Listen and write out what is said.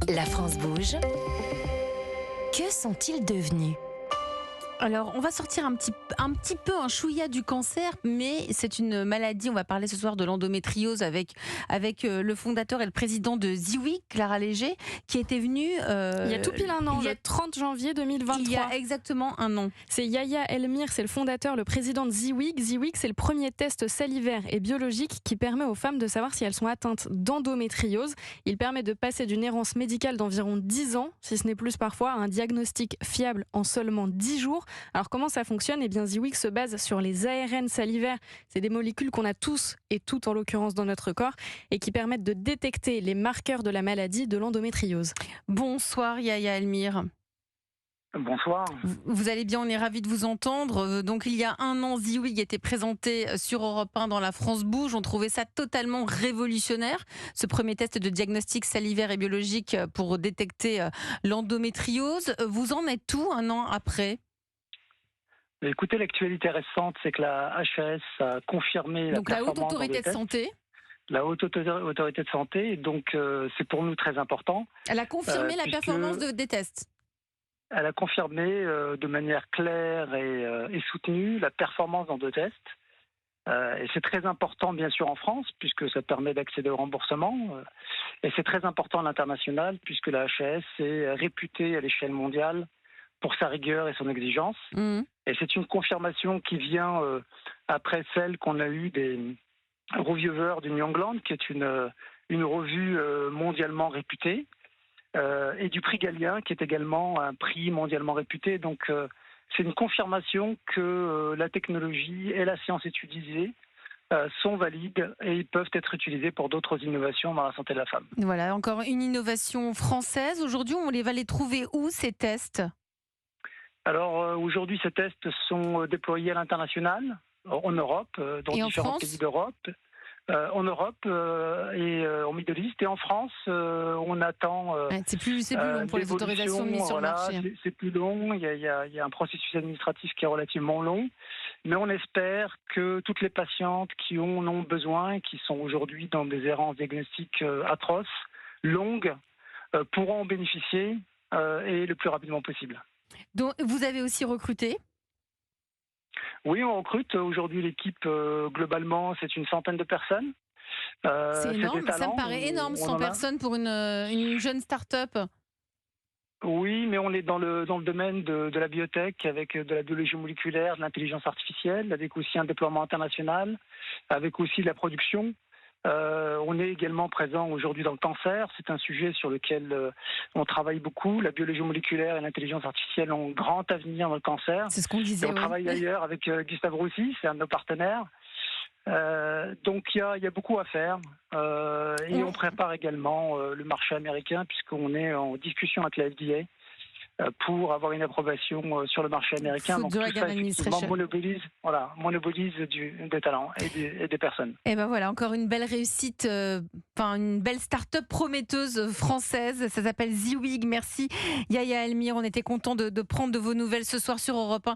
La France bouge. Que sont-ils devenus ? Alors, on va sortir un petit peu un chouïa du cancer, mais c'est une maladie. On va parler ce soir de l'endométriose avec le fondateur et le président de Ziwig, Clara Léger, qui était venu... il y a tout pile un an, le 30 janvier 2023. Il y a exactement un an. C'est Yahya Elmir, c'est le fondateur, le président de Ziwig. Ziwig, c'est le premier test salivaire et biologique qui permet aux femmes de savoir si elles sont atteintes d'endométriose. Il permet de passer d'une errance médicale d'environ 10 ans, si ce n'est plus parfois, à un diagnostic fiable en seulement 10 jours. Alors comment ça fonctionne ? Eh bien Ziwig se base sur les ARN salivaires. C'est des molécules qu'on a tous et toutes en l'occurrence dans notre corps et qui permettent de détecter les marqueurs de la maladie de l'endométriose. Bonsoir Yahya Elmir. Bonsoir. Vous allez bien, on est ravis de vous entendre. Donc il y a un an, Ziwig était présenté sur Europe 1 dans La France bouge. On trouvait ça totalement révolutionnaire, ce premier test de diagnostic salivaire et biologique pour détecter l'endométriose. Vous en êtes où un an après ? Écoutez, l'actualité récente, c'est que la HAS a confirmé donc la Haute Autorité de Santé. La Haute Autorité de Santé, donc c'est pour nous très important. Elle a confirmé la performance des tests. Elle a confirmé de manière claire et soutenue la performance dans 2 tests. Et c'est très important, bien sûr, en France, puisque ça permet d'accéder au remboursement. Et c'est très important à l'international, puisque la HAS est réputée à l'échelle mondiale pour sa rigueur et son exigence. Et c'est une confirmation qui vient après celle qu'on a eue des Reviewers du New England, qui est une revue mondialement réputée, et du prix Galien, qui est également un prix mondialement réputé. Donc c'est une confirmation que la technologie et la science utilisée sont valides et peuvent être utilisées pour d'autres innovations dans la santé de la femme. Voilà, encore une innovation française. Aujourd'hui, on va les trouver où, ces tests ? Alors aujourd'hui, ces tests sont déployés à l'international, en Europe, dans différents pays d'Europe. En Europe et en Middle East. Et en France, on attend... c'est plus long pour les autorisations de mise sur le marché. C'est plus long, il y a un processus administratif qui est relativement long. Mais on espère que toutes les patientes qui en ont besoin, qui sont aujourd'hui dans des errances diagnostiques atroces, longues, pourront en bénéficier et le plus rapidement possible. Donc, vous avez aussi recruté ? Oui, on recrute. Aujourd'hui, l'équipe, globalement, c'est une centaine de personnes. C'est énorme, ça me paraît énorme, 100 personnes pour une jeune start-up. Oui, mais on est dans le domaine de la biotech, avec de la biologie moléculaire, de l'intelligence artificielle, avec aussi un déploiement international, avec aussi de la production. On est également présent aujourd'hui dans le cancer. C'est un sujet sur lequel on travaille beaucoup. La biologie moléculaire et l'intelligence artificielle ont un grand avenir dans le cancer. C'est ce qu'on disait. On travaille d'ailleurs avec Gustave Roussy, c'est un de nos partenaires. Donc il y a beaucoup à faire. Et on prépare également le marché américain, puisqu'on est en discussion avec la FDA pour avoir une approbation sur le marché américain. Donc tout ça, effectivement, monopolise des talents et des personnes. Et ben voilà, encore une belle réussite, une belle start-up prometteuse française. Ça s'appelle Ziwig. Merci Yahya Elmir. On était content de prendre de vos nouvelles ce soir sur Europe 1.